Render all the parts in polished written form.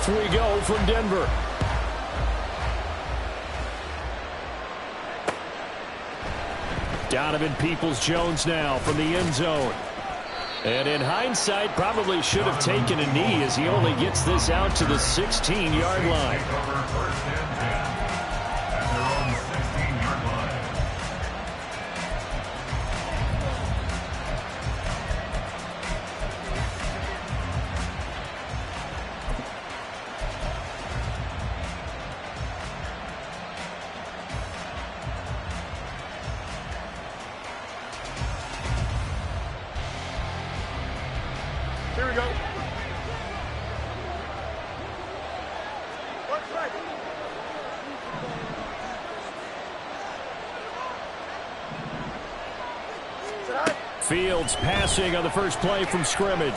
Off we go from Denver. Donovan Peoples-Jones now from the end zone. And in hindsight, probably should have taken a knee as he only gets this out to the 16-yard line. Here we go. Fields passing on the first play from scrimmage. And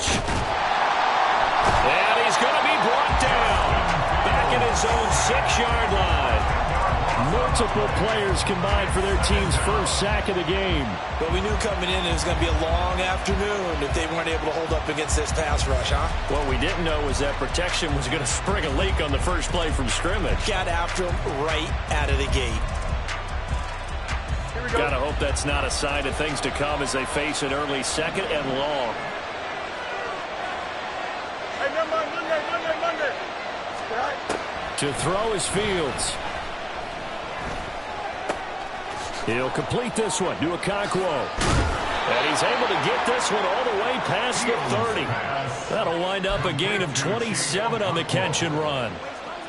he's going to be brought down. Back at his own 6-yard line. Multiple players combined for their team's first sack of the game. But we knew coming in it was going to be a long afternoon if they weren't able to hold up against this pass rush, huh? What we didn't know was that protection was going to spring a leak on the first play from scrimmage. Got after him right out of the gate. Got to hope that's not a sign of things to come as they face an early second and long. Hey, Monday. To throw is Fields. He'll complete this one to Okonkwo. And he's able to get this one all the way past the 30. That'll wind up a gain of 27 on the catch and run.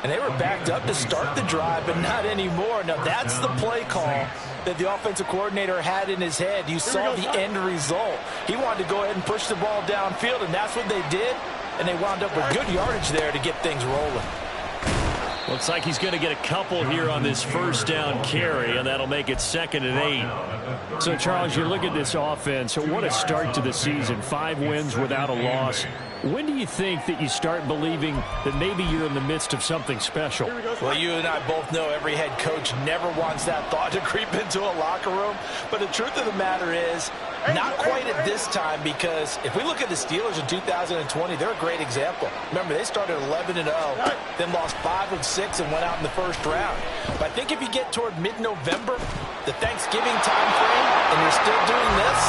And they were backed up to start the drive, but not anymore. Now, that's the play call that the offensive coordinator had in his head. You saw the end result. He wanted to go ahead and push the ball downfield, and that's what they did. And they wound up with good yardage there to get things rolling. Looks like he's going to get a couple here on this first down carry, and that'll make it 2nd and 8. So, Charles, you look at this offense. What a start to the season. 5 wins without a loss. When do you think that you start believing that maybe you're in the midst of something special? Well, you and I both know every head coach never wants that thought to creep into a locker room. But the truth of the matter is, not quite at this time, because if we look at the Steelers in 2020, they're a great example. Remember, they started 11-0, then lost 5 of 6 and went out in the first round. But I think if you get toward mid-November, the Thanksgiving time frame, and you're still doing this,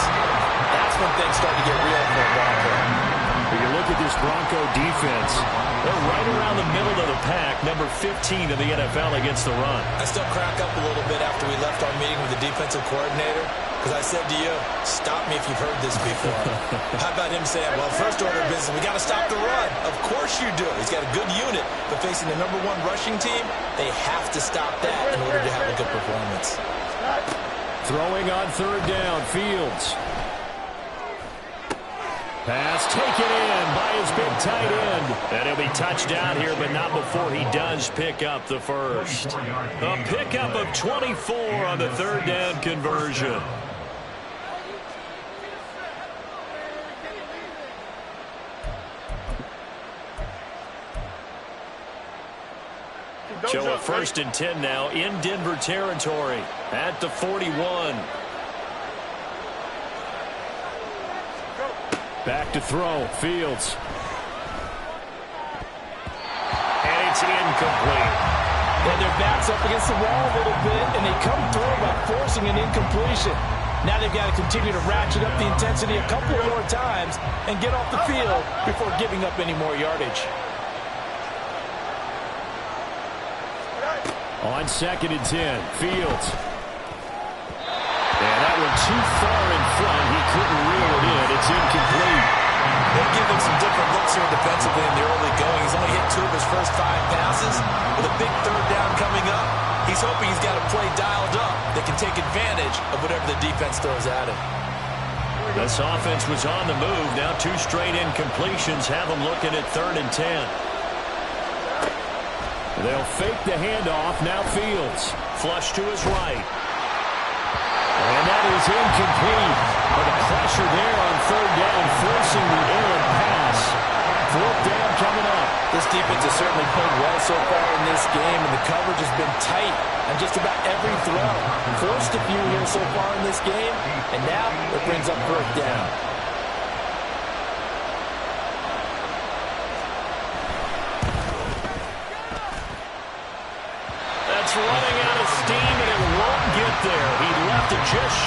that's when things start to get real for a Bronco. When you look at this Bronco defense, they're right around the middle of the pack, number 15 in the NFL against the run. I still crack up a little bit after we left our meeting with the defensive coordinator, because I said to you, stop me if you've heard this before. How about him saying, well, first order of business, we got to stop the run. Of course you do. He's got a good unit, but facing the #1 rushing team, they have to stop that in order to have a good performance. Throwing on 3rd down, Fields. Pass taken in by his big tight end. And he'll be touched down here, but not before he does pick up the first. A pickup of 24 on the 3rd down conversion. So a 1st and 10 now in Denver territory at the 41. Back to throw, Fields. And it's incomplete. And their back's up against the wall a little bit, and they come through by forcing an incompletion. Now they've got to continue to ratchet up the intensity a couple more times and get off the field before giving up any more yardage. On 2nd and 10, Fields. And that one too far in front. He couldn't reel it in. It's incomplete. They'll give him some different looks here defensively in the early going. He's only hit 2 of his first 5 passes. With a big 3rd down coming up, he's hoping he's got a play dialed up that can take advantage of whatever the defense throws at him. This offense was on the move. Now 2 straight incompletions have them looking at 3rd and 10. They'll fake the handoff. Now Fields. Flush to his right. And that is incomplete. But the pressure there on 3rd down, forcing the errant pass. 4th down coming up. This defense has certainly played well so far in this game, and the coverage has been tight on just about every throw. Forced a few here so far in this game, and now it brings up 4th down.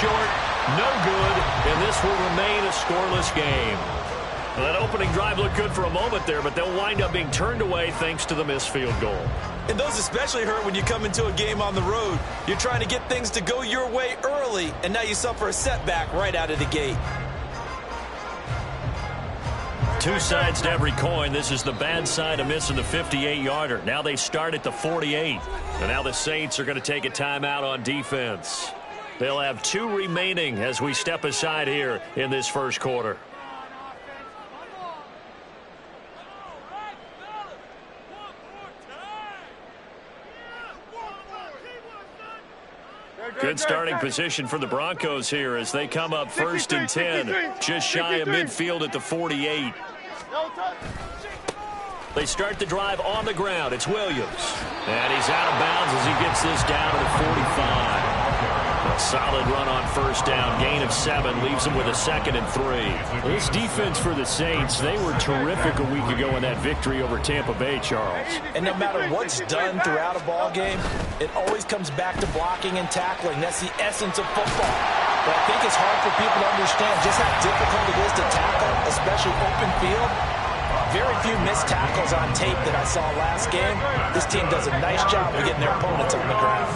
short, no good, and this will remain a scoreless game. Well, that opening drive looked good for a moment there, but they'll wind up being turned away thanks to the missed field goal. And those especially hurt when you come into a game on the road. You're trying to get things to go your way early, and now you suffer a setback right out of the gate. Two sides to every coin. This is the bad side of missing the 58-yarder. Now they start at the 48. And now the Saints are going to take a timeout on defense. They'll have 2 remaining as we step aside here in this first quarter. Good starting position for the Broncos here as they come up 1st and 10, just shy of midfield at the 48. They start the drive on the ground. It's Williams. And he's out of bounds as he gets this down to the 45. A solid run on first down. Gain of 7 leaves him with a 2nd and 3. This defense for the Saints, they were terrific a week ago in that victory over Tampa Bay, Charles. And no matter what's done throughout a ball game, it always comes back to blocking and tackling. That's the essence of football. But I think it's hard for people to understand just how difficult it is to tackle, especially open field. Very few missed tackles on tape that I saw last game. This team does a nice job of getting their opponents on the ground.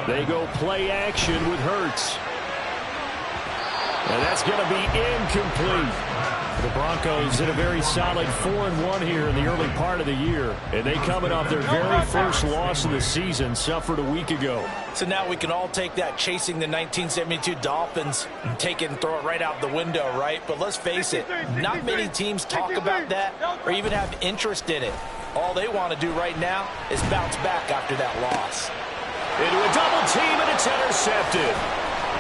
They go play action with Hurts. And that's going to be incomplete. The Broncos did a very solid 4-1 here in the early part of the year. And they coming off their very first loss of the season, suffered a week ago. So now we can all take that chasing the 1972 Dolphins and take it and throw it right out the window, right? But let's face it, not many teams talk about that or even have interest in it. All they want to do right now is bounce back after that loss. Into a double team, and it's intercepted.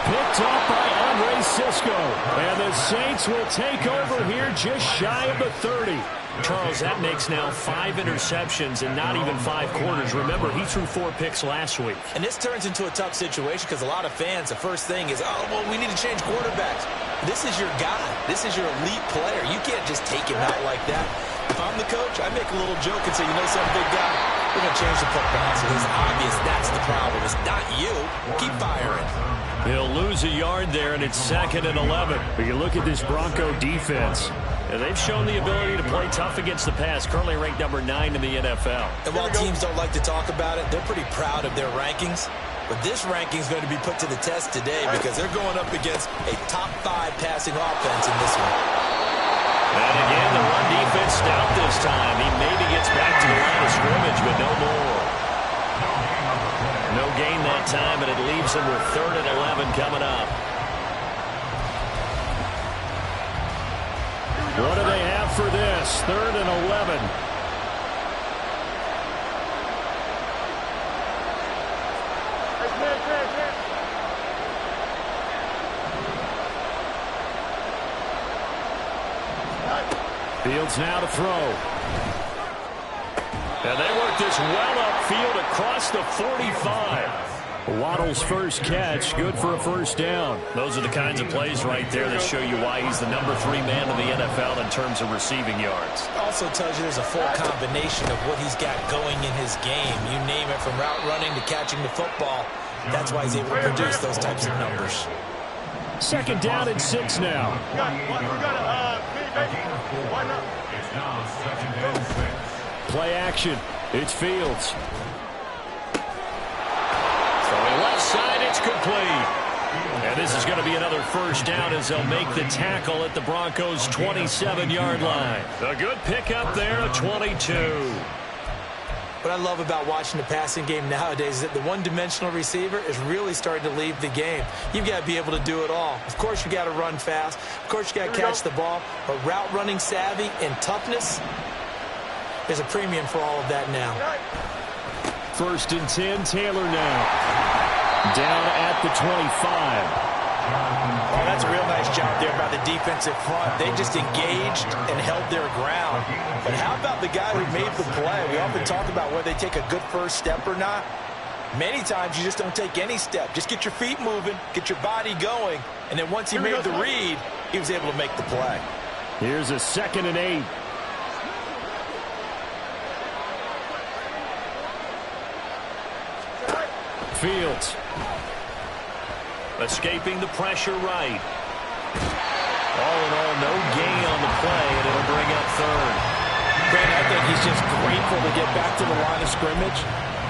Picked up by Andre Sisco. And the Saints will take over here just shy of the 30. Charles, that makes now 5 interceptions in not even 5 quarters. Remember, he threw 4 picks last week. And this turns into a tough situation because a lot of fans, the first thing is, oh, well, we need to change quarterbacks. This is your guy. This is your elite player. You can't just take him out like that. If I'm the coach, I make a little joke and say, you know something, big guy? We're going to change the football. So it's obvious that's the problem. It's not you. Keep firing. He'll lose a yard there, and it's 2nd and 11. But you look at this Bronco defense, and they've shown the ability to play tough against the pass, currently ranked number 9 in the NFL. And while teams don't like to talk about it, they're pretty proud of their rankings. But this ranking is going to be put to the test today because they're going up against a top 5 passing offense in this one. And again, the run defense stout this time. He maybe gets back to the line of scrimmage, but no more. No gain that time, and it leaves him with 3rd and 11 coming up. What do they have for this? 3rd and 11. Fields now to throw. And they work this well upfield across the 45. Waddle's first catch, good for a first down. Those are the kinds of plays right there that show you why he's the number 3 man in the NFL in terms of receiving yards. Also tells you there's a full combination of what he's got going in his game. You name it, from route running to catching the football. That's why he's able to produce those types of numbers. 2nd down and 6 now. Play action. It's Fields. Throwing left side, it's complete. And this is going to be another first down as they'll make the tackle at the Broncos' 27-yard line. A good pickup there at 22. What I love about watching the passing game nowadays is that the one-dimensional receiver is really starting to leave the game. You've got to be able to do it all. Of course, you got to run fast. Of course, you got to catch the ball. But route running savvy and toughness, there's a premium for all of that now. 1st and 10, Taylor now. Down at the 25. Oh, that's a real nice job there by the defensive front. They just engaged and held their ground. But how about the guy who made the play? We often talk about whether they take a good first step or not. Many times you just don't take any step. Just get your feet moving, get your body going, and then once he made the read, he was able to make the play. Here's a 2nd and 8. Fields. Escaping the pressure right. All in all, no gain on the play, and it'll bring up third. Brandon, I think he's just grateful to get back to the line of scrimmage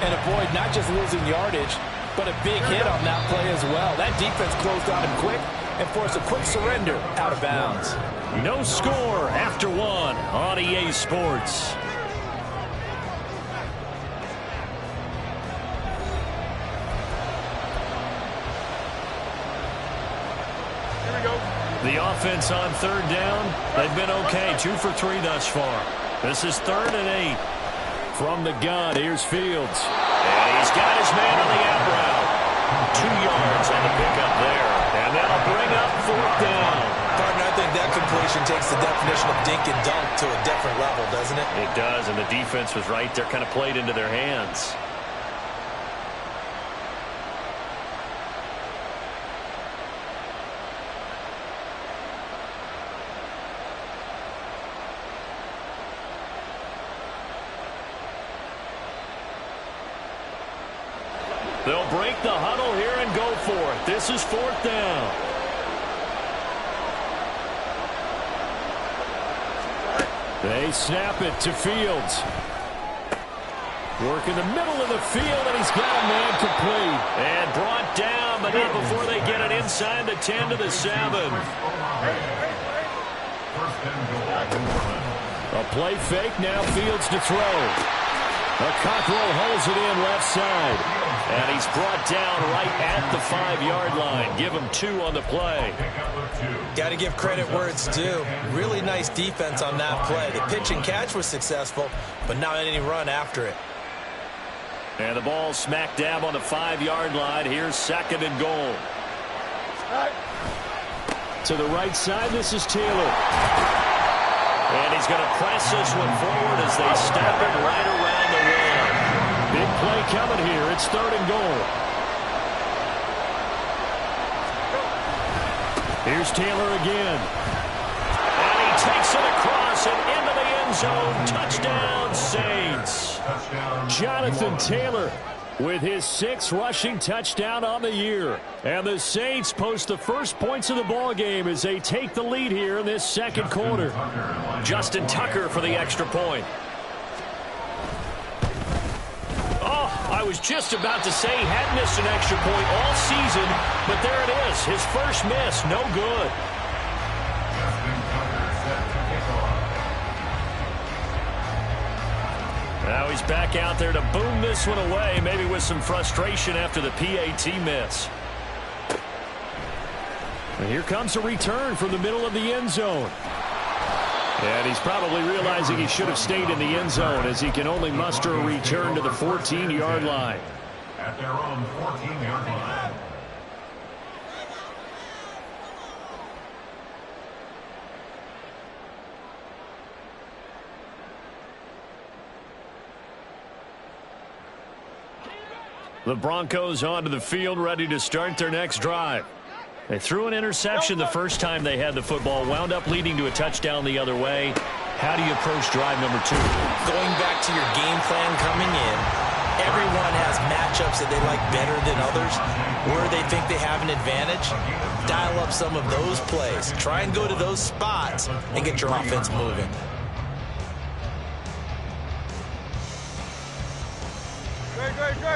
and avoid not just losing yardage, but a big hit on that play as well. That defense closed on him quick and forced a quick surrender out of bounds. No score after one on EA Sports. Here we go. The offense on third down, they've been okay. 2 for 3 thus far. This is 3rd and 8. From the gun, here's Fields. And he's got his man on the out route. 2 yards on the pickup there. And that'll bring up 4th down. Partner, I think that completion takes the definition of dink and dunk to a different level, doesn't it? It does, and the defense was right there, kind of played into their hands. They'll break the huddle here and go for it. This is 4th down. They snap it to Fields. Work in the middle of the field, and he's got a man complete. And brought down, but not before they get it inside the 10 to the 7. A play fake, now Fields to throw. A Cockrell holds it in left side. And he's brought down right at the 5-yard line. Give him 2 on the play. Got to give credit where it's due. Really nice defense on that play. The pitch and catch was successful, but not any run after it. And the ball smack dab on the 5-yard line. Here's 2nd and goal. To the right side, this is Taylor. And he's going to press this one forward as they stop it right around the 1. Big play coming here. It's 3rd and goal. Here's Taylor again. And he takes it across and into the end zone. Touchdown, Saints. Jonathan Taylor with his 6th rushing touchdown on the year. And the Saints post the first points of the ball game as they take the lead here in this 2nd quarter. Justin Tucker for the extra point. I was just about to say he hadn't missed an extra point all season, but there it is. His first miss, no good. Now he's back out there to boom this one away, maybe with some frustration after the PAT miss. And here comes a return from the middle of the end zone. And he's probably realizing he should have stayed in the end zone as he can only muster a return to the 14-yard line. At their own 14-yard line. The Broncos onto the field, ready to start their next drive. They threw an interception the first time they had the football, wound up leading to a touchdown the other way. How do you approach drive number 2? Going back to your game plan coming in, everyone has matchups that they like better than others, where they think they have an advantage. Dial up some of those plays. Try and go to those spots and get your offense moving.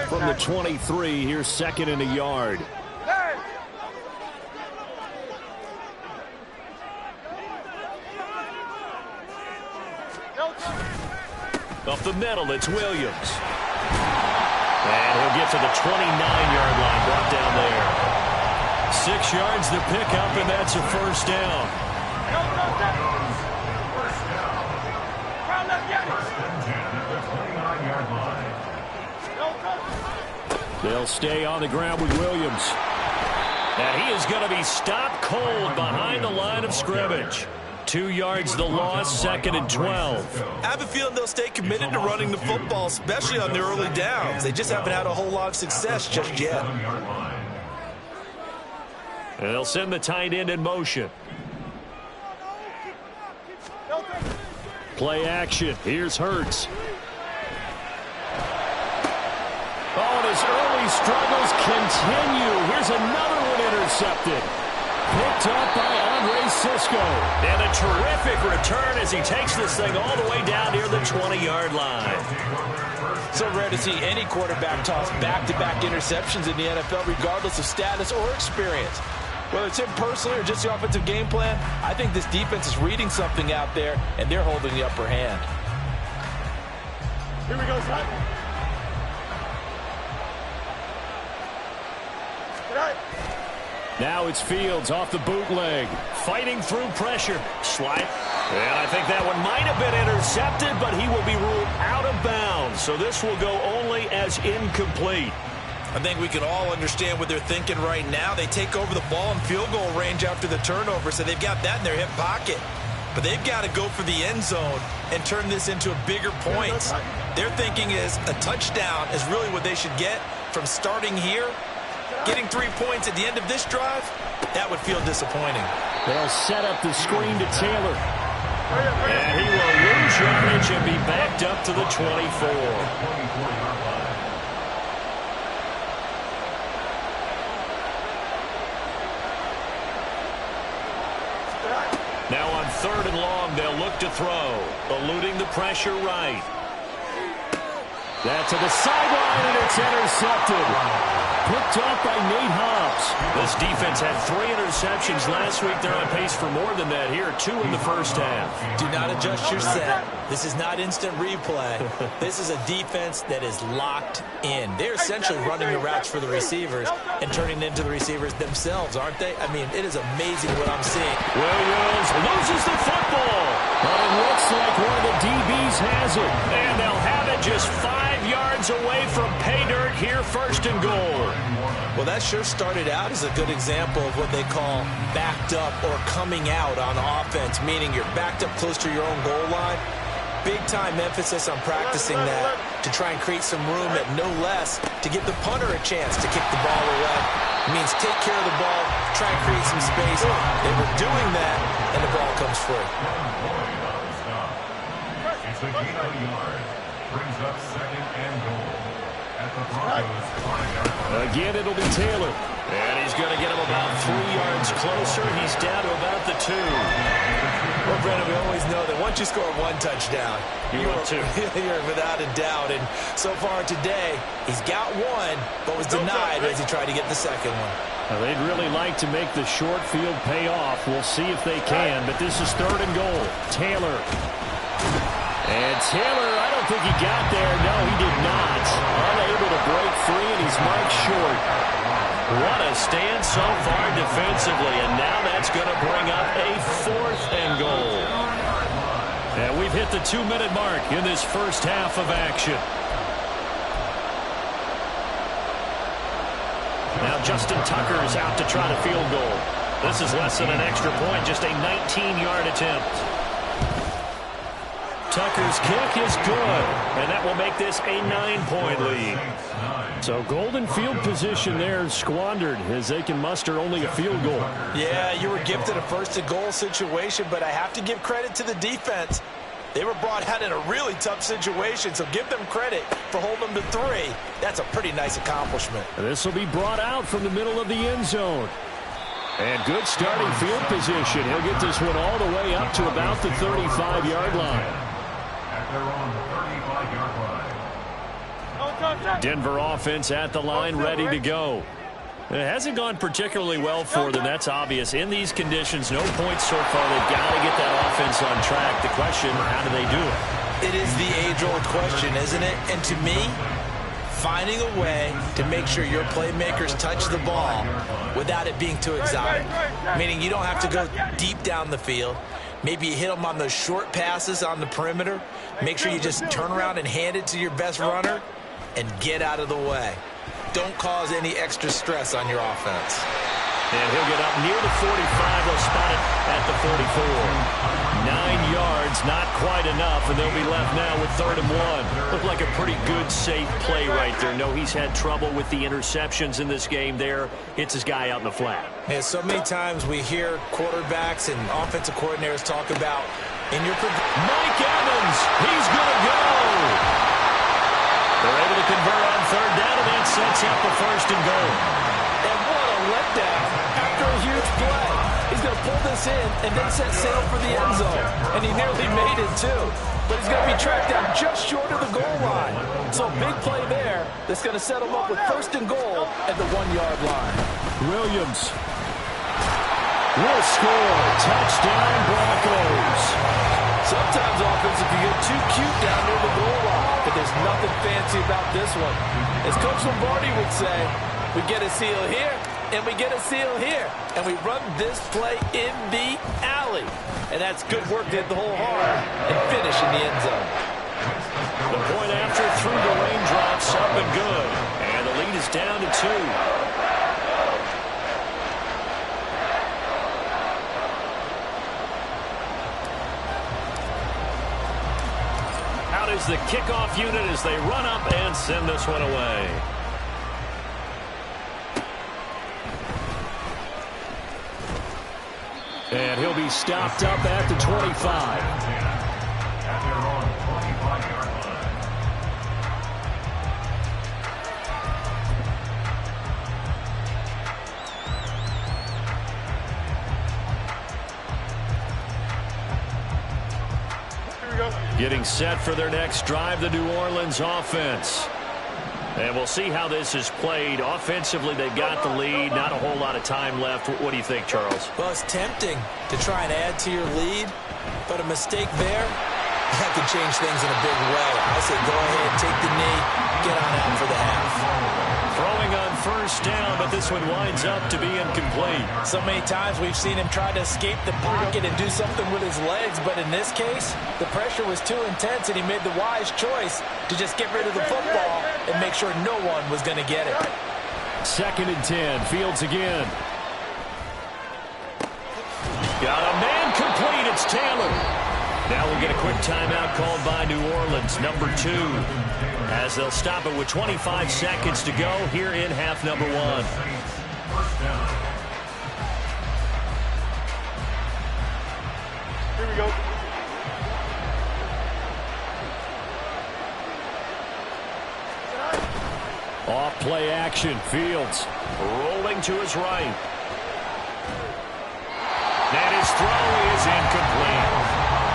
From the 23, here's 2nd and a yard. Up the middle, it's Williams. And he'll get to the 29-yard line, brought down there. 6 yards to pick up, and that's a first down. They'll stay on the ground with Williams. And he is going to be stopped cold behind the line of scrimmage. 2 yards the loss, 2nd and 12. I have a feeling they'll stay committed to running the football, especially on their early downs. They just haven't had a whole lot of success just yet. And they'll send the tight end in motion. Play action. Here's Hurts. Oh, and his early struggles continue. Here's another one intercepted. Picked up by Andre Sisco. And a terrific return as he takes this thing all the way down near the 20-yard line. So rare to see any quarterback toss back-to-back interceptions in the NFL, regardless of status or experience. Whether it's him personally or just the offensive game plan, I think this defense is reading something out there, and they're holding the upper hand. Here we go, son. Now it's Fields off the bootleg. Fighting through pressure. Slide. And I think that one might have been intercepted, but he will be ruled out of bounds. So this will go only as incomplete. I think we can all understand what they're thinking right now. They take over the ball in field goal range after the turnover, so they've got that in their hip pocket. But they've got to go for the end zone and turn this into a bigger points. Their thinking is a touchdown is really what they should get from starting here. Getting 3 points at the end of this drive, that would feel disappointing. They'll set up the screen to Taylor. And he will lose yardage and be backed up to the 24. Now on 3rd and long, they'll look to throw. Eluding the pressure right. That to the sideline, and it's intercepted. Picked up by Nate Hobbs. This defense had 3 interceptions last week. They're on pace for more than that here. 2 in the first half. Do not adjust your set. This is not instant replay. This is a defense that is locked in. They're essentially running the routes for the receivers and turning it into the receivers themselves, aren't they? I mean, it is amazing what I'm seeing. Williams loses the football. But it looks like one of the DBs has it. And they'll have it just 5 yards away from pay dirt here, 1st and goal. Well, that sure started out as a good example of what they call backed up or coming out on offense, meaning you're backed up close to your own goal line. Big-time emphasis on practicing that to try and create some room at no less to give the punter a chance to kick the ball away. It means take care of the ball, try and create some space. They were doing that, and the ball comes free. It's a gain of a yard. Brings up 2nd and goal. At the Broncos' 5-yard line. Again, it'll be Taylor. And he's going to get him about 3 yards closer. He's down to about the 2. Well, Brennan, we always know that once you score 1 touchdown, you're without a doubt. And so far today, he's got 1, but was denied as he tried to get the 2nd one. Now, they'd really like to make the short field pay off. We'll see if they can, but this is 3rd and goal. Taylor. And Taylor, I don't think he got there. No, he did not. Unable to break free, and he's marked short. What a stand so far defensively, and now that's going to bring up a 4th and goal. And we've hit the 2-minute mark in this first half of action. Now Justin Tucker is out to try the field goal. This is less than an extra point, just a 19-yard attempt. Tucker's kick is good, and that will make this a 9-point lead. So golden field position there squandered as they can muster only a field goal. Yeah, you were gifted a 1st and goal situation, but I have to give credit to the defense. They were brought out in a really tough situation, so give them credit for holding them to 3. That's a pretty nice accomplishment. This will be brought out from the middle of the end zone. And good starting field position. He'll get this one all the way up to about the 35-yard line. They're on the 35-yard line. Denver offense at the line, ready to go. It hasn't gone particularly well for them. That's obvious. In these conditions, no points so far. They've got to get that offense on track. The question, how do they do it? It is the age-old question, isn't it? And to me, finding a way to make sure your playmakers touch the ball without it being too exotic. Meaning you don't have to go deep down the field. Maybe you hit them on those short passes on the perimeter. Make sure you just turn around and hand it to your best runner and get out of the way. Don't cause any extra stress on your offense. And he'll get up near the 45. They'll spot it at the 44. 9 yards, not quite enough, and they'll be left now with 3rd and 1. Looked like a pretty good, safe play right there. No, he's had trouble with the interceptions in this game there. Hits his guy out in the flat. Yeah, so many times we hear quarterbacks and offensive coordinators talk about in your... Mike Evans, he's going to go. They're able to convert on third down, and that sets up the first and goal. And what a letdown after a huge play. He's going to pull this in and then set sail for the end zone. And he nearly made it, too. But he's going to be tracked down just short of the goal line. So big play there that's going to set him up with first and goal at the 1-yard line. Williams will score. Touchdown, Broncos. Sometimes offense can get too cute down near the goal line, but there's nothing fancy about this one. As Coach Lombardi would say, we get a seal here, and we get a seal here, and we run this play in the alley. And that's good work to hit the hole hard and finish in the end zone. The point after through the raindrops, up and good. And the lead is down to 2. Out is the kickoff unit as they run up and send this one away. And he'll be stopped up at the 25. At their own 25-yard line. Here we go. Getting set for their next drive, the New Orleans offense. And we'll see how this is played. Offensively, they've got the lead. Not a whole lot of time left. What do you think, Charles? Well, it's tempting to try and add to your lead, but a mistake there, that could change things in a big way. I say go ahead, take the knee, get on out for the half. Throwing on first down, but this one winds up to be incomplete. So many times we've seen him try to escape the pocket and do something with his legs, but in this case, the pressure was too intense, and he made the wise choice to just get rid of the football and make sure no one was going to get it. 2nd and 10. Fields again. Got a man complete. It's Taylor. Now we'll get a quick timeout called by New Orleans, number 2, as they'll stop it with 25 seconds to go here in half number 1. Here we go. Off play action. Fields rolling to his right. And his throw is incomplete.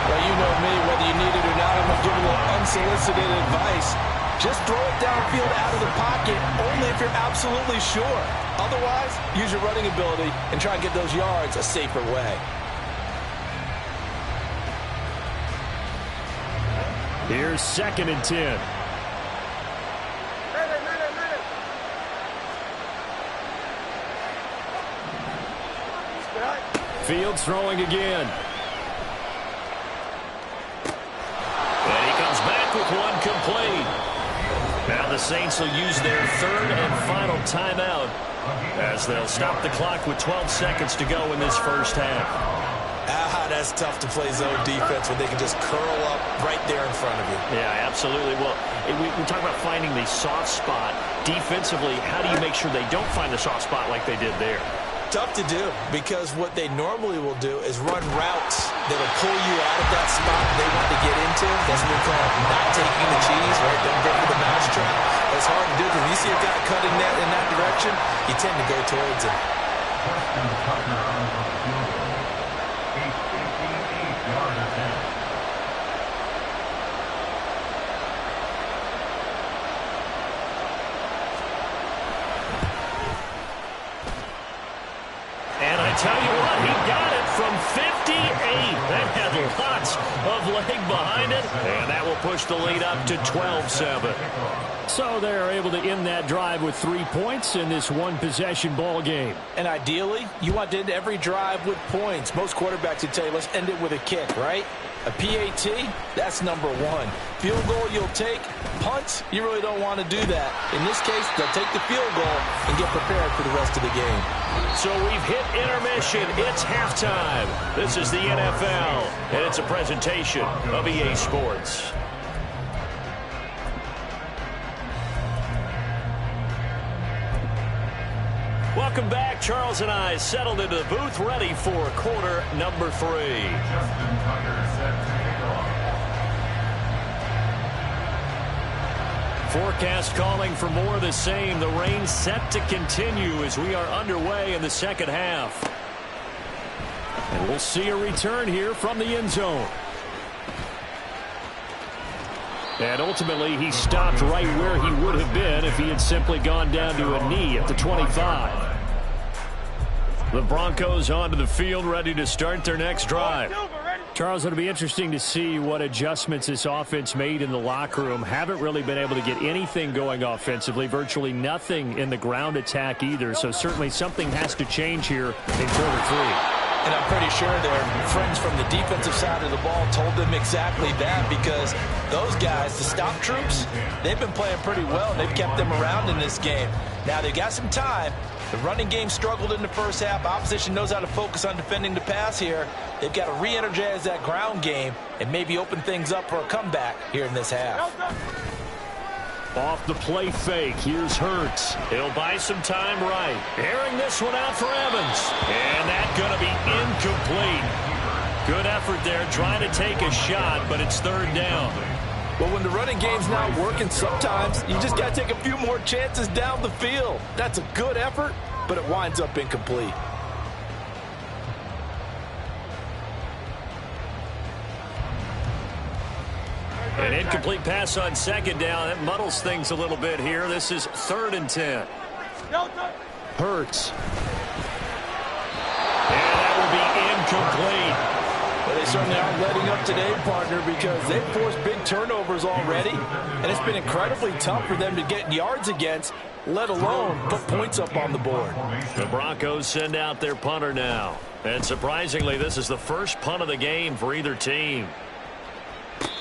Well, you know me, whether you need it or not, I'm going to give a little unsolicited advice. Just throw it downfield out of the pocket, only if you're absolutely sure. Otherwise, use your running ability and try and get those yards a safer way. Here's 2nd and 10. Fields throwing again. And he comes back with one complete. Now the Saints will use their 3rd and final timeout as they'll stop the clock with 12 seconds to go in this first half. That's tough to play zone defense when they can just curl up right there in front of you. Yeah, absolutely. Well, we talk about finding the soft spot. Defensively, how do you make sure they don't find the soft spot like they did there? Tough to do, because what they normally will do is run routes that'll pull you out of that spot they want to get into. That's what we call not taking the cheese, right? Don't go for the mousetrap. It's hard to do because when you see a guy cutting that in that direction, you tend to go towards it. Tell you what, he got it from 58. That had lots of leg behind it, and that will push the lead up to 12-7. So they're able to end that drive with 3 points in this one-possession ball game. And ideally, you want to end every drive with points. Most quarterbacks would tell you, let's end it with a kick, right? A PAT, that's number 1. Field goal you'll take. Punts, you really don't want to do that. In this case, they'll take the field goal and get prepared for the rest of the game. So we've hit intermission. It's halftime. This is the NFL, and it's a presentation of EA Sports. Welcome back. Charles and I settled into the booth, ready for quarter number 3. Justin Tucker set to kick off. Forecast calling for more of the same. The rain set to continue as we are underway in the second half. And we'll see a return here from the end zone. And ultimately, he stopped right where he would have been if he had simply gone down to a knee at the 25. The Broncos onto the field, ready to start their next drive. Charles, it'll be interesting to see what adjustments this offense made in the locker room. Haven't really been able to get anything going offensively, virtually nothing in the ground attack either. So certainly something has to change here in quarter three. And I'm pretty sure their friends from the defensive side of the ball told them exactly that, because those guys, the stop troops, they've been playing pretty well, and they've kept them around in this game. Now, they've got some time. The running game struggled in the first half. Opposition knows how to focus on defending the pass here. They've got to re-energize that ground game and maybe open things up for a comeback here in this half. Off the play fake, here's Hurts. He'll buy some time right. Airing this one out for Evans. And that's going to be incomplete. Good effort there, trying to take a shot, but it's third down. Well, when the running game's not working, sometimes you just got to take a few more chances down the field. That's a good effort, but it winds up incomplete. An incomplete pass on second down. That muddles things a little bit here. This is 3rd and 10. Hurts. And that will be incomplete. Well, they certainly aren't letting up today, partner, because they've forced big turnovers already, and it's been incredibly tough for them to get yards against, let alone put points up on the board. The Broncos send out their punter now. And surprisingly, this is the first punt of the game for either team.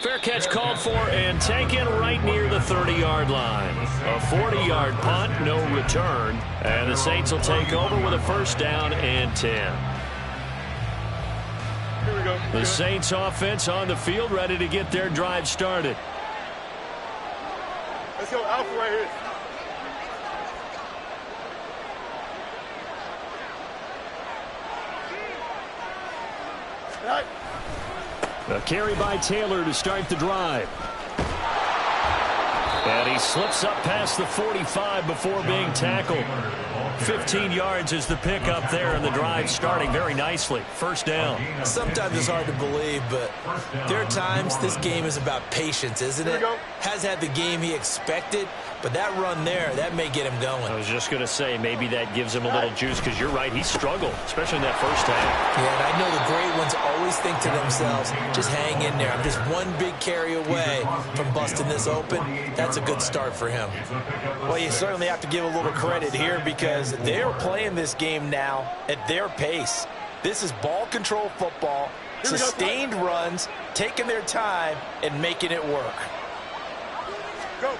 Fair catch called for and taken right near the 30-yard line. A 40-yard punt, no return. And the Saints will take over with a first down and 10. Here we go. The Saints offense on the field, ready to get their drive started. Let's go Alpha right here. Right. A carry by Taylor to start the drive. And he slips up past the 45 before being tackled. 15 yards is the pickup there, and the drive starting very nicely. First down. Sometimes it's hard to believe, but there are times this game is about patience, isn't it? Has had the game he expected, but that run there, that may get him going. I was just going to say, maybe that gives him a little juice, because you're right, he struggled, especially in that first half. Yeah, and I know the great ones always think to themselves, just hang in there. I'm just one big carry away from busting this open. That's a good start for him. Well, you certainly have to give a little credit here, because they are playing this game now at their pace. This is ball control football, sustained runs, taking their time, and making it work. Go.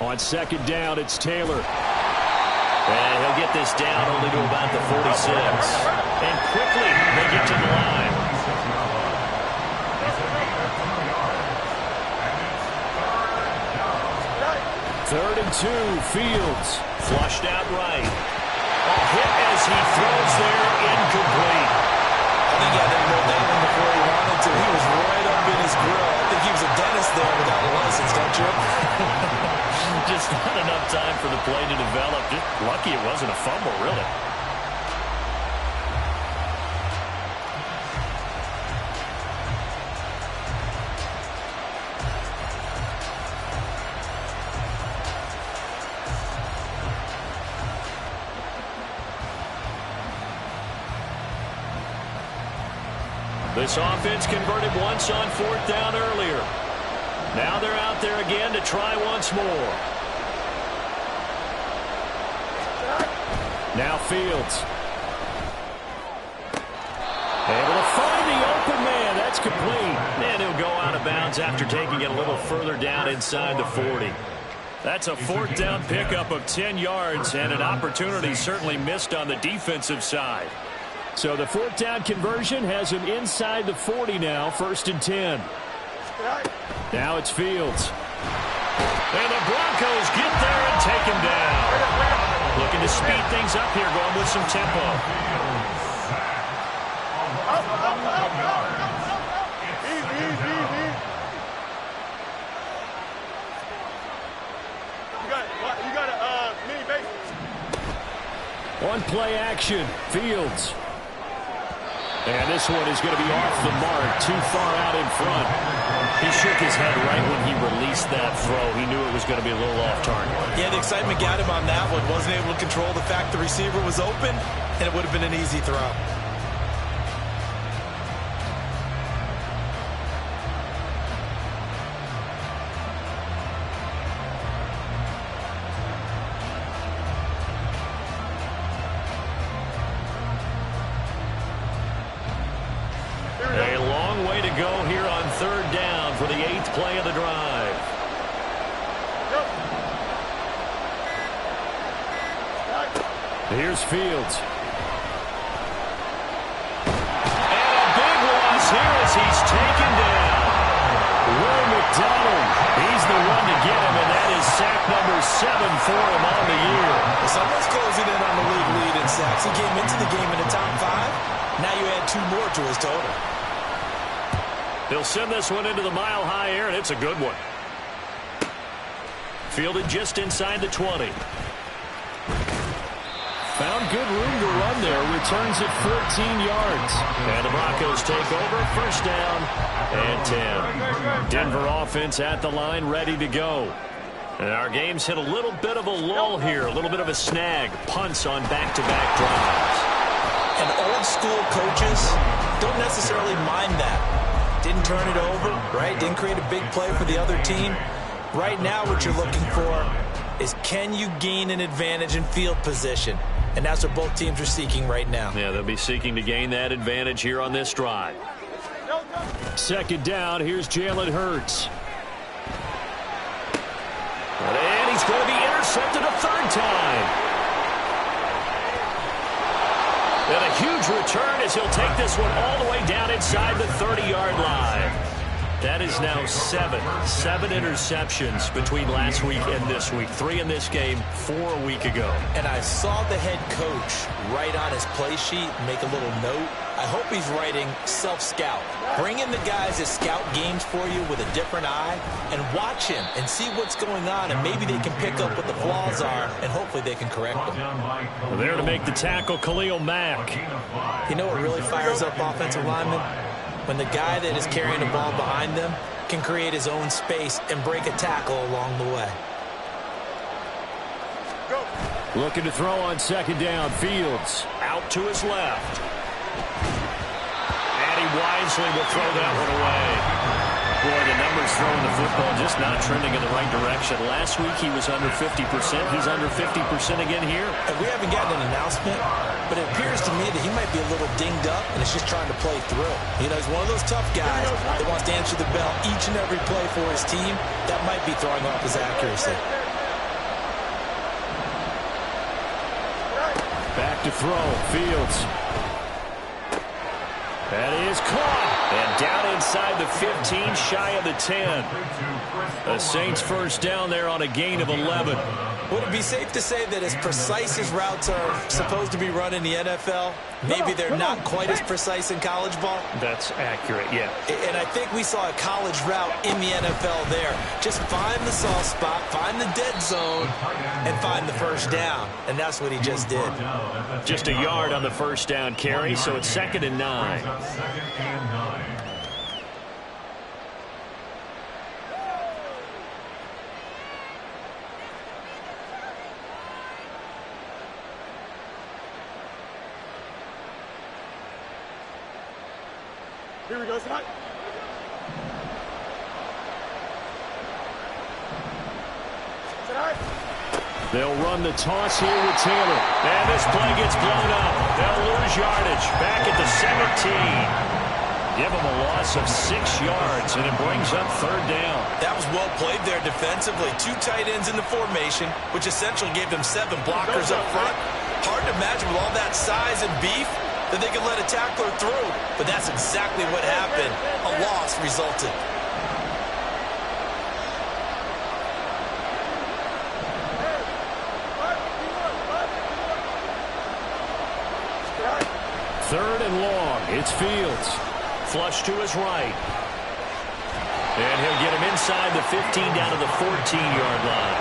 On second down, it's Taylor. And he'll get this down only to about the 46. And quickly, they get to the line. 3rd and 2, Fields. Flushed out right. A hit as he throws there, incomplete. I think he had that rolled down before he wanted to. He was right up in his grill. I think he was a dentist there without a license, don't you? Just not enough time for the play to develop. Just lucky it wasn't a fumble, really. This offense converted once on 4th down earlier. Now they're out there again to try once more. Now Fields. Able to find the open man. That's complete. And he'll go out of bounds after taking it a little further down inside the 40. That's a 4th down pickup of 10 yards, and an opportunity certainly missed on the defensive side. So the 4th down conversion has him inside the 40 now, 1st and 10. Now it's Fields. And the Broncos get there and take him down. Looking to speed things up here, going with some tempo. On play action, Fields. And this one is going to be off the mark, too far out in front. He shook his head right when he released that throw. He knew it was going to be a little off target. Yeah, the excitement got him on that one. Wasn't able to control the fact the receiver was open, and it would have been an easy throw. A long way to go here on third down for the 8th play of the drive. Here's Fields. And a big loss here as he's taken down. Will McDonald, he's the one to get him, and that is sack number 7 for him on the year. Someone's closing in on the league lead in sacks. He came into the game in the top 5. Now you add 2 more to his total. They'll send this one into the mile-high air, and it's a good one. Fielded just inside the 20. Found good room to run there. Returns it 14 yards. And the Broncos take over. First down and 10. Denver offense at the line, ready to go. And our game's hit a little bit of a lull here. A little bit of a snag. Punts on back-to-back drives. And old school coaches don't necessarily mind that. Didn't turn it over, right? Didn't create a big play for the other team. Right now what you're looking for is, can you gain an advantage in field position? And that's what both teams are seeking right now. Yeah, they'll be seeking to gain that advantage here on this drive. Second down, here's Jalen Hurts. And he's going to be intercepted a third time. And a huge return as he'll take this one all the way down inside the 30-yard line. That is now 7 interceptions between last week and this week. 3 in this game, 4 a week ago. And I saw the head coach write on his play sheet, make a little note. I hope he's writing self-scout. Bring in the guys that scout games for you with a different eye and watch him and see what's going on, and maybe they can pick up what the flaws are, and hopefully they can correct them. There to make the tackle, Khalil Mack. You know what really fires up offensive linemen? When the guy that is carrying the ball behind them can create his own space and break a tackle along the way. Looking to throw on second down. Fields out to his left. And he wisely will throw that one away. Boy, the numbers throwing the football just not trending in the right direction. Last week he was under 50%. He's under 50% again here. And we haven't gotten an announcement, but it appears to me that he might be a little dinged up and is just trying to play through. You know, he's one of those tough guys that wants to answer the bell each and every play for his team. That might be throwing off his accuracy. Back to throw. Fields. That is caught. And down inside the 15, shy of the 10. The Saints first down there on a gain of 11. Would it be safe to say that as precise as routes are supposed to be run in the NFL, maybe they're not quite as precise in college ball? That's accurate, yeah. And I think we saw a college route in the NFL there. Just find the soft spot, find the dead zone, and find the first down. And that's what he just did. Just a yard on the first down carry, so it's 2nd and 9. Here we go, Scott. They'll run the toss here with Taylor. And this play gets blown up. They'll lose yardage. Back at the 17. Give them a loss of 6 yards, and it brings up third down. That was well played there defensively. 2 tight ends in the formation, which essentially gave them 7 blockers up front. Hard to imagine with all that size and beef that they could let a tackler through. But that's exactly what happened. A loss resulted. Third and long. It's Fields. Flush to his right. And he'll get him inside the 15 down to the 14-yard line.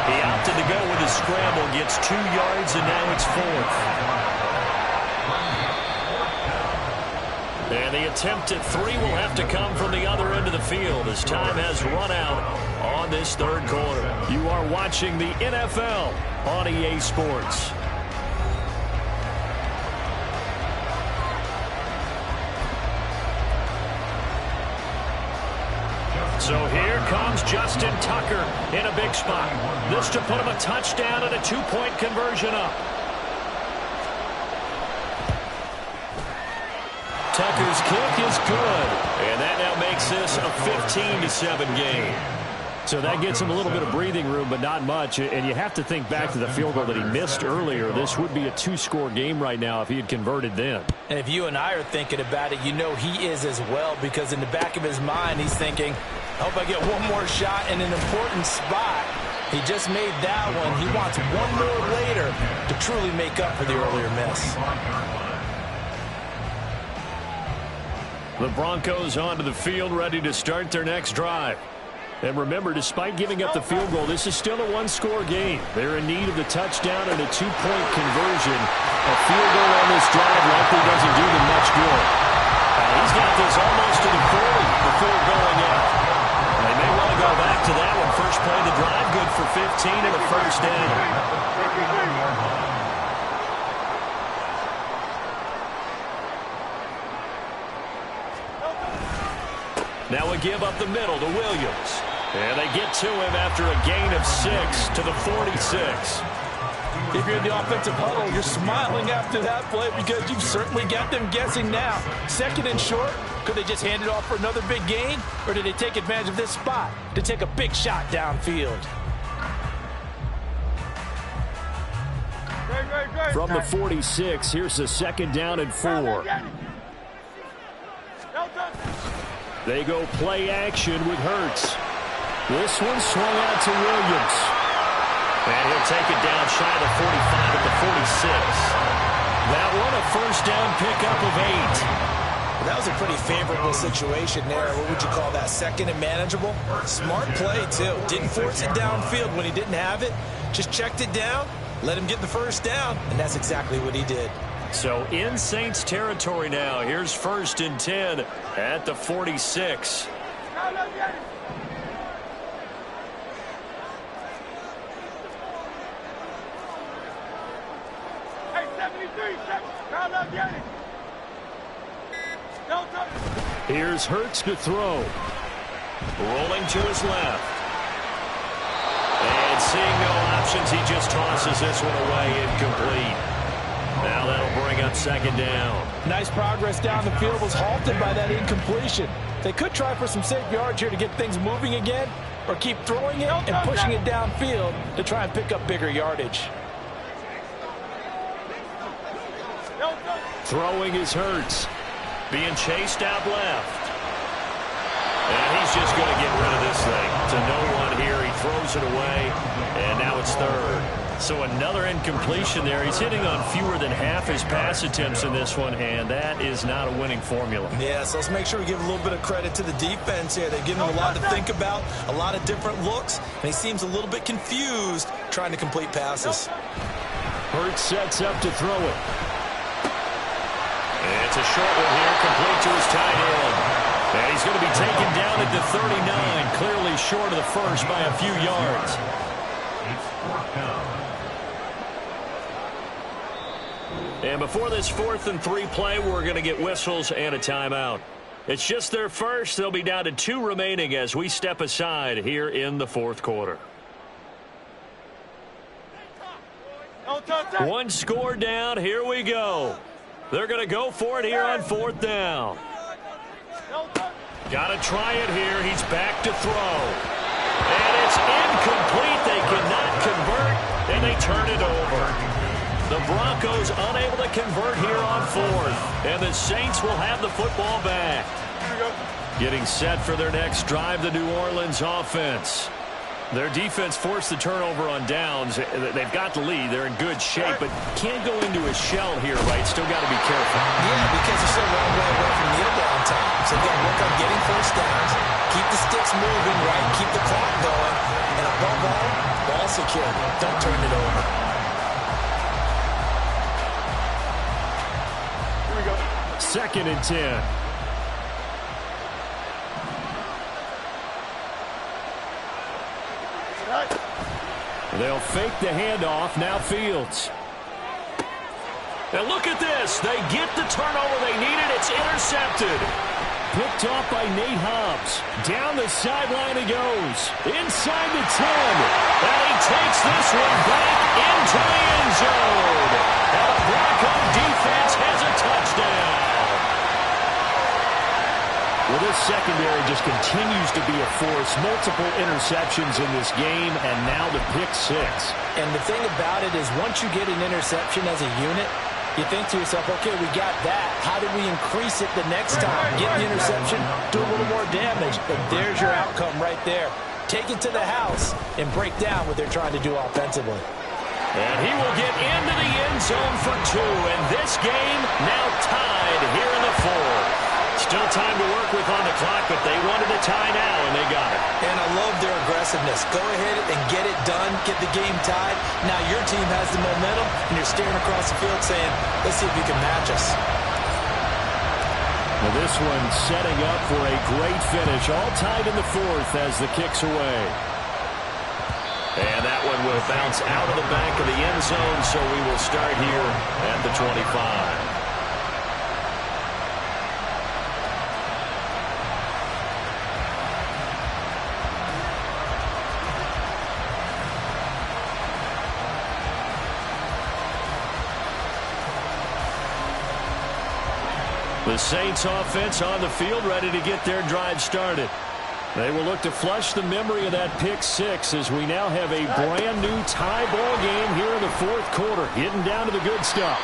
He opted to go with a scramble, gets 2 yards, and now it's 4th. And the attempt at 3 will have to come from the other end of the field as time has run out on this 3rd quarter. You are watching the NFL on EA Sports. So here comes Justin Tucker in a big spot. This to put him a touchdown and a 2-point conversion up. Tucker's kick is good. And that now makes this a 15-7 game. So that gets him a little bit of breathing room, but not much. And you have to think back to the field goal that he missed earlier. This would be a 2-score game right now if he had converted then. And if you and I are thinking about it, you know he is as well, because in the back of his mind, he's thinking, I hope I get one more shot in an important spot. He just made that one. He wants one more later to truly make up for the earlier miss. The Broncos onto the field, ready to start their next drive. And remember, despite giving up the field goal, this is still a 1-score game. They're in need of the touchdown and a 2-point conversion. A field goal on this drive likely doesn't do them much good. He's got this almost to the 40 before going out. They may want to go back to that one. First play of the drive, good for 15 and a first down. Now a give up the middle to Williams. And they get to him after a gain of 6 to the 46. If you're in the offensive huddle, you're smiling after that play because you've certainly got them guessing now. 2nd and short, could they just hand it off for another big gain? Or did they take advantage of this spot to take a big shot downfield? From the 46, here's the 2nd down and 4. They go play action with Hurts. This one swung out to Williams. And he'll take it down shy of the 45 at the 46. That one a first down pickup of 8. Well, that was a pretty favorable situation there. What would you call that? 2nd and manageable? Smart play, too. Didn't force it downfield when he didn't have it. Just checked it down, let him get the first down, and that's exactly what he did. So in Saints territory now. Here's 1st and 10 at the 46. Here's Hurts to throw. Rolling to his left. And seeing no options, he just tosses this one away, incomplete. Now that'll bring up 2nd down. Nice progress down the field, was halted by that incompletion. They could try for some safe yards here to get things moving again, or keep throwing it and pushing it downfield to try and pick up bigger yardage. Throwing is Hurts. Being chased out left. And he's just going to get rid of this thing. To no one here. He throws it away. And now it's 3rd. So another incompletion there. He's hitting on fewer than half his pass attempts in this one. And that is not a winning formula. Yeah, so let's make sure we give a little bit of credit to the defense here. They've given him a lot to think about. A lot of different looks. And he seems a little bit confused trying to complete passes. Hurts sets up to throw it. And it's a short one here, complete to his tight end. And he's going to be taken down at the 39, clearly short of the first by a few yards. And before this 4th and 3 play, we're going to get whistles and a timeout. It's just their first. They'll be down to 2 remaining as we step aside here in the 4th quarter. 1 score down. Here we go. They're going to go for it here on 4th down. Got to try it here. He's back to throw. And it's incomplete. They cannot convert, and they turn it over. The Broncos unable to convert here on 4th, and the Saints will have the football back. Getting set for their next drive, the New Orleans offense. Their defense forced the turnover on downs. They've got the lead. They're in good shape, but can't go into a shell here, right? Still got to be careful. Yeah, because they're still a long way away from kneel down time. So you got to work on getting first downs, keep the sticks moving, right? Keep the clock going. And above all, ball security. Don't turn it over. Here we go. 2nd and 10. They'll fake the handoff. Now Fields. And look at this. They get the turnover they needed. It's intercepted. Picked off by Nate Hobbs. Down the sideline he goes. Inside the 10. And he takes this one back into the end zone. And the Bronco defense has a touchdown. Well, this secondary just continues to be a force. Multiple interceptions in this game, and now the pick 6. And the thing about it is once you get an interception as a unit, you think to yourself, okay, we got that. How do we increase it the next time? Get the interception, do a little more damage. But there's your outcome right there. Take it to the house and break down what they're trying to do offensively. And he will get into the end zone for 2. And this game now tied here in the 4th. Still time to work with on the clock, but they wanted a tie now, and they got it. And I love their aggressiveness. Go ahead and get it done, get the game tied. Now your team has the momentum, and you're staring across the field saying, let's see if you can match us. Well, this one setting up for a great finish. All tied in the 4th as the kick's away. And that one will bounce out of the back of the end zone, so we will start here at the 25. The Saints offense on the field, ready to get their drive started. They will look to flush the memory of that pick 6 as we now have a brand new tie ball game here in the 4th quarter, getting down to the good stuff.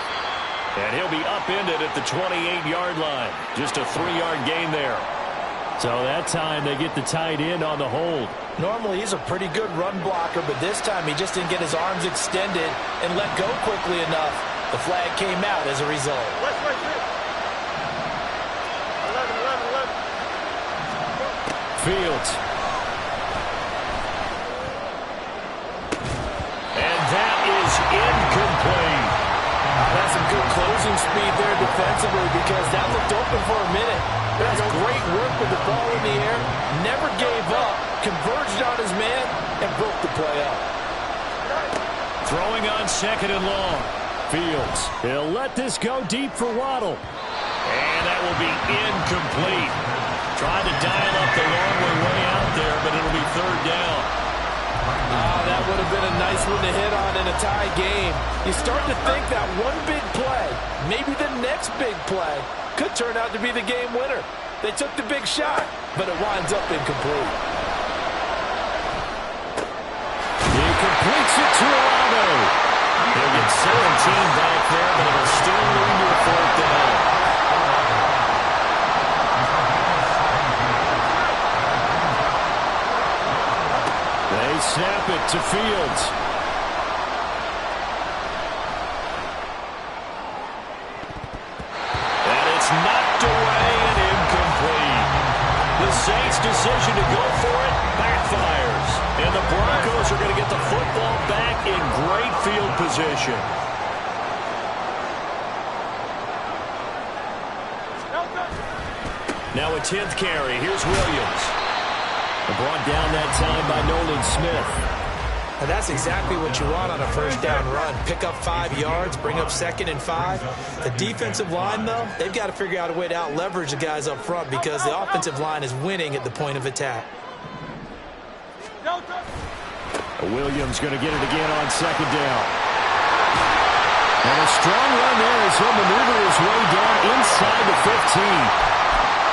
And he'll be upended at the 28-yard line. Just a 3-yard gain there. So that time they get the tight end on the hold. Normally he's a pretty good run blocker, but this time he just didn't get his arms extended and let go quickly enough. The flag came out as a result. Fields. And that is incomplete. That's some good closing speed there defensively because that looked open for a minute. That's great work with the ball in the air. Never gave up. Converged on his man and broke the play up. Throwing on 2nd and long. Fields. He'll let this go deep for Waddle. And that will be incomplete. Tried to dial up the long way out there, but it'll be 3rd down. Oh, that would have been a nice one to hit on in a tie game. You start to think that one big play, maybe the next big play, could turn out to be the game winner. They took the big shot, but it winds up incomplete. He completes it to Alano. He'll get 17 back there, but it'll still lead to a 4th down. They snap it to Fields. And it's knocked away and incomplete. The Saints' decision to go for it backfires. And the Broncos are going to get the football back in great field position. Now a 10th carry. Here's Williams. Brought down that time by Nolan Smith. And that's exactly what you want on a 1st down run. Pick up 5 yards, bring up 2nd and 5. The defensive line, though, they've got to figure out a way to out-leverage the guys up front because the offensive line is winning at the point of attack. Williams going to get it again on 2nd down. And a strong run there as he'll maneuver his way down inside the 15.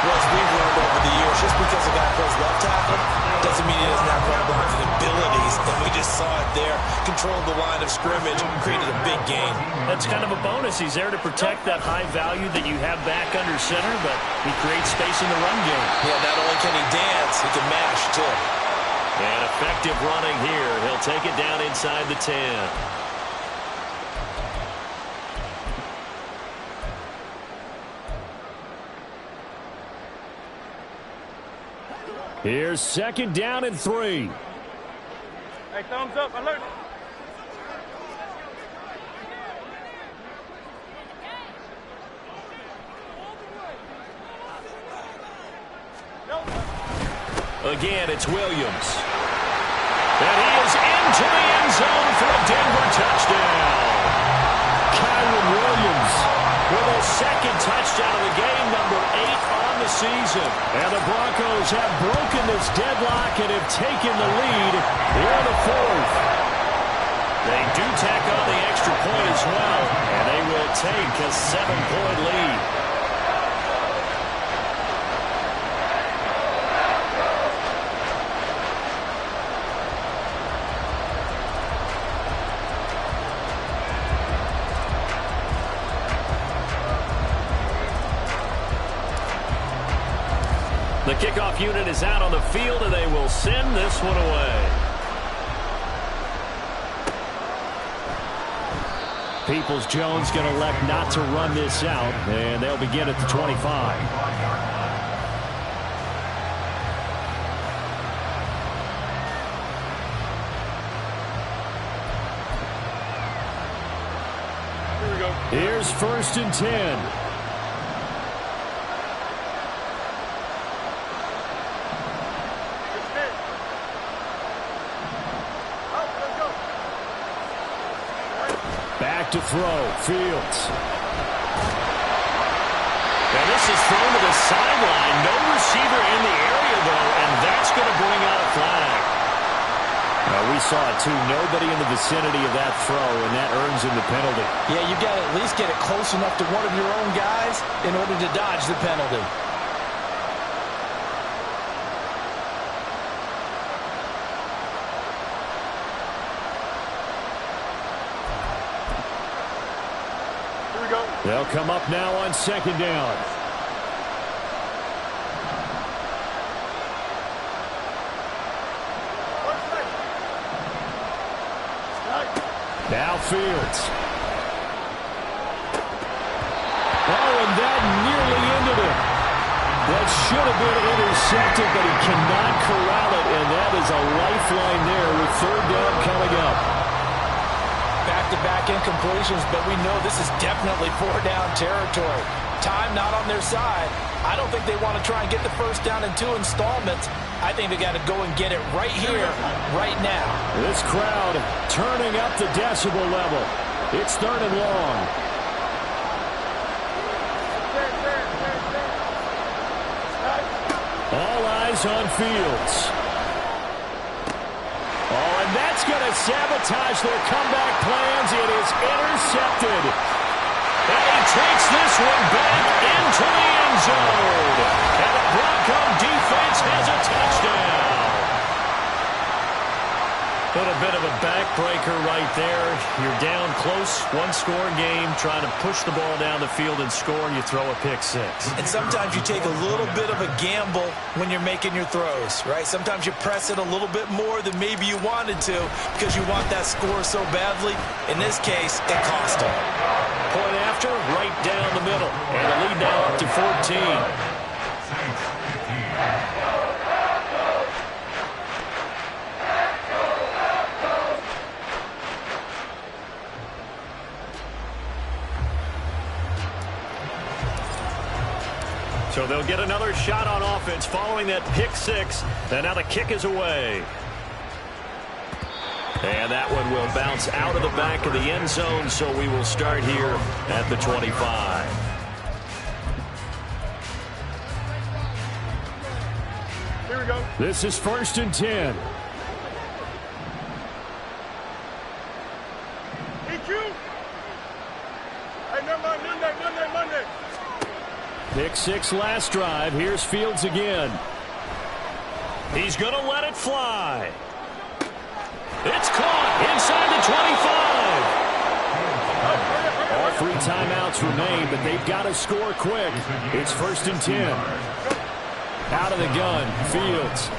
Well, as we've learned over the years, just because a guy plays left tackle doesn't mean he doesn't have run blocking abilities. And we just saw it there. Controlled the line of scrimmage, created a big gain. That's kind of a bonus. He's there to protect that high value that you have back under center, but he creates space in the run game. Yeah, not only can he dance, he can mash, too. And effective running here. He'll take it down inside the 10. Here's second down and 3. Hey, thumbs up. Alert. Again, it's Williams. And he is into the end zone for a Denver touchdown. Kyron Williams with a second touchdown of the game, number 8 on the season. And the Broncos have broken this deadlock and have taken the lead here in the 4th. They do tack on the extra point as well, and they will take a 7-point lead. The kickoff unit is out on the field, and they will send this one away. Peoples-Jones going to elect not to run this out, and they'll begin at the 25. Here we go. Here's 1st and 10. Back to throw. Fields. And this is thrown to the sideline. No receiver in the area, though, and that's going to bring out a flag. We saw it, too. Nobody in the vicinity of that throw, and that earns him the penalty. Yeah, you got to at least get it close enough to one of your own guys in order to dodge the penalty. They'll come up now on 2nd down. Now Fields. Oh, and that nearly ended it. That should have been intercepted, but he cannot corral it, and that is a lifeline there with 3rd down coming up. Back-to-back incompletions, but we know this is definitely 4-down territory. Time not on their side. I don't think they want to try and get the 1st down in 2 installments. I think they got to go and get it right here, right now. This crowd turning up the decibel level. It's 3rd and long. All eyes on Fields. Oh, and that's going to sabotage their comeback plans. It is intercepted. And he takes this one back into the end zone. And the Bronco defense has a touchdown. A little bit of a backbreaker right there. You're down close, 1-score game, trying to push the ball down the field and score, and you throw a pick-6. And sometimes you take a little bit of a gamble when you're making your throws, right? Sometimes you press it a little bit more than maybe you wanted to because you want that score so badly. In this case, it cost him. Point after, right down the middle. And the lead now up to 14. So they'll get another shot on offense following that pick-6. And now the kick is away. And that one will bounce out of the back of the end zone, so we will start here at the 25. Here we go. This is 1st and 10. EQ. Hey, Monday. Pick-6 last drive. Here's Fields again. He's going to let it fly. It's caught inside the 25. All 3 timeouts remain, but they've got to score quick. It's 1st and 10. Out of the gun, Fields.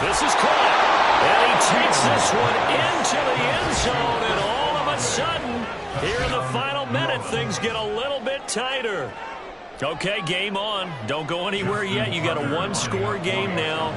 This is caught. And he takes this one into the end zone. And all of a sudden, here in the final minute, things get a little bit tighter. Okay, game on. Don't go anywhere yet. You got a one-score game now.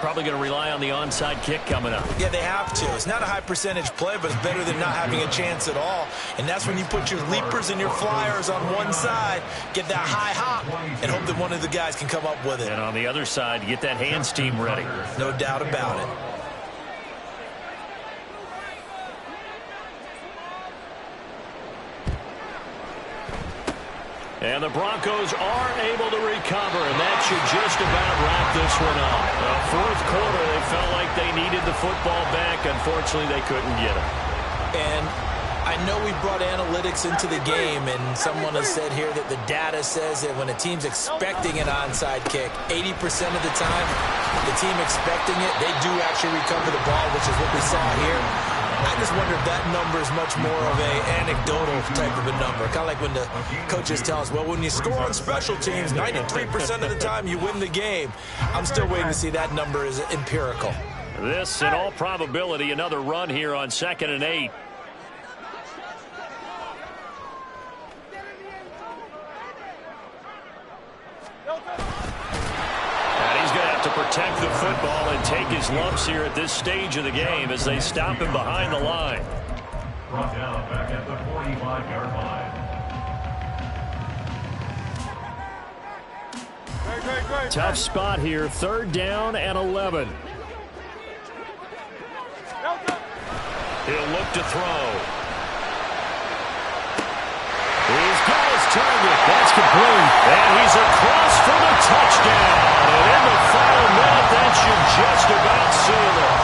Probably going to rely on the onside kick coming up. Yeah, they have to. It's not a high percentage play, but it's better than not having a chance at all. And that's when you put your leapers and your flyers on one side, get that high hop, and hope that one of the guys can come up with it. And on the other side, get that hands team ready. No doubt about it. And the Broncos are able to recover, and that should just about wrap this one up. Fourth quarter, they felt like they needed the football back. Unfortunately, they couldn't get it. And I know we brought analytics into the game, and someone has said here that the data says that when a team's expecting an onside kick, 80% of the time, the team expecting it, they do actually recover the ball, which is what we saw here. I just wonder if that number is much more of a anecdotal type of a number. Kind of like when the coaches tell us, well, when you score on special teams, 93% of the time you win the game. I'm still waiting to see that number is empirical. This, in all probability, another run here on 2nd and 8. To protect the football and take his lumps here at this stage of the game as they stop him behind the line. Brought down back at the 45-yard line. Tough spot here, 3rd down and 11. He'll look to throw. He's got his target. That's complete. And he's across for the touchdown. And in the final minute, that should just about seal it.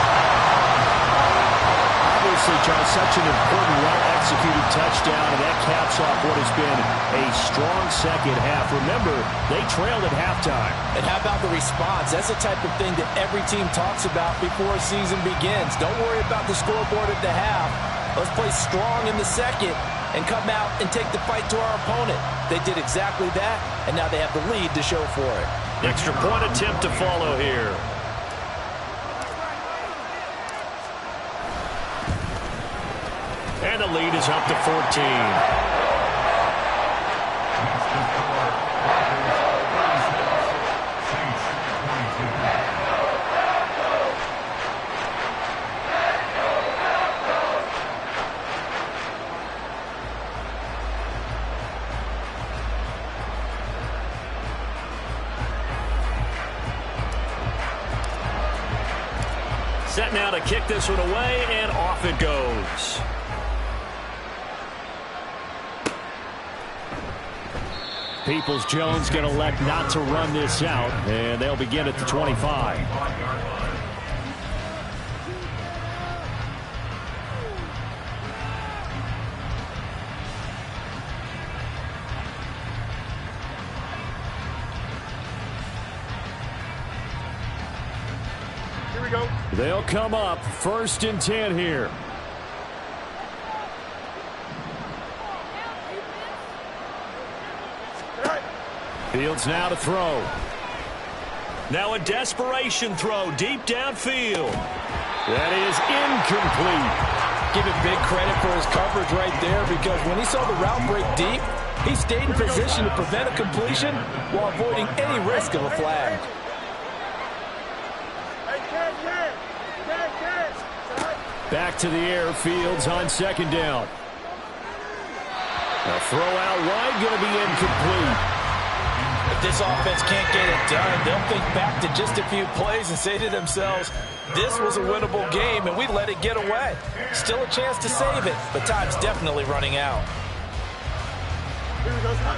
Obviously, John, such an important, well-executed touchdown, and that caps off what has been a strong second half. Remember, they trailed at halftime. And how about the response? That's the type of thing that every team talks about before a season begins. Don't worry about the scoreboard at the half. Let's play strong in the second and come out and take the fight to our opponent. They did exactly that, and now they have the lead to show for it. Extra point attempt to follow here. And the lead is up to 14. Set now to kick this one away, and off it goes. Peoples-Jones going to elect not to run this out, and they'll begin at the 25. Here we go. They'll come up 1st and 10 here. Fields now to throw. Now a desperation throw deep downfield. That is incomplete. Give him big credit for his coverage right there, because when he saw the route break deep, he stayed in position to prevent a completion while avoiding any risk of a flag. Back to the air, Fields on 2nd down. A throw out wide, going to be incomplete. If this offense can't get it done, they'll think back to just a few plays and say to themselves, this was a winnable game, and we let it get away. Still a chance to save it, but time's definitely running out.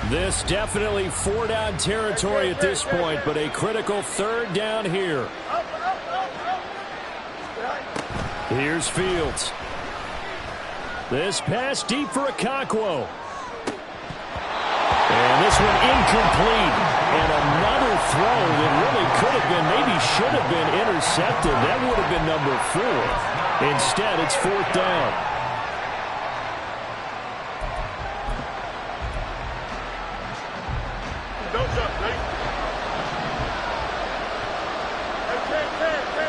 This definitely 4-down territory at this point, but a critical 3rd down here. Here's Fields. This pass deep for Okonkwo. And this one incomplete. And another throw that really could have been, maybe should have been intercepted. That would have been number 4. Instead, it's 4th down. Don't jump, ready? Hey, 10.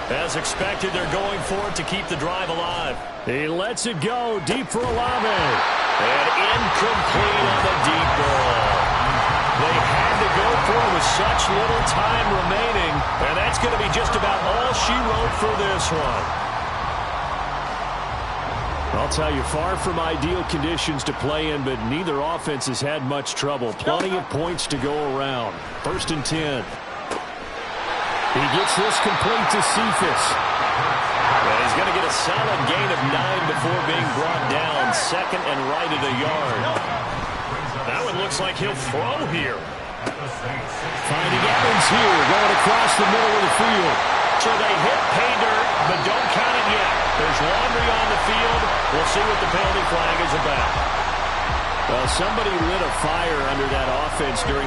As expected, they're going for it to keep the drive alive. He lets it go deep for Olave. And incomplete on the deep ball. They had to go for it with such little time remaining, and that's going to be just about all she wrote for this one. I'll tell you, far from ideal conditions to play in, but neither offense has had much trouble. Plenty of points to go around. 1st and 10. He gets this complete to Cephas. And he's going to get a solid gain of 9 before being brought down. 2nd and right at a yard. That one looks like he'll throw here. Finding Evans here, going across the middle of the field. So they hit pay dirt, but don't count it yet. There's laundry on the field. We'll see what the penalty flag is about. Well, somebody lit a fire under that offense during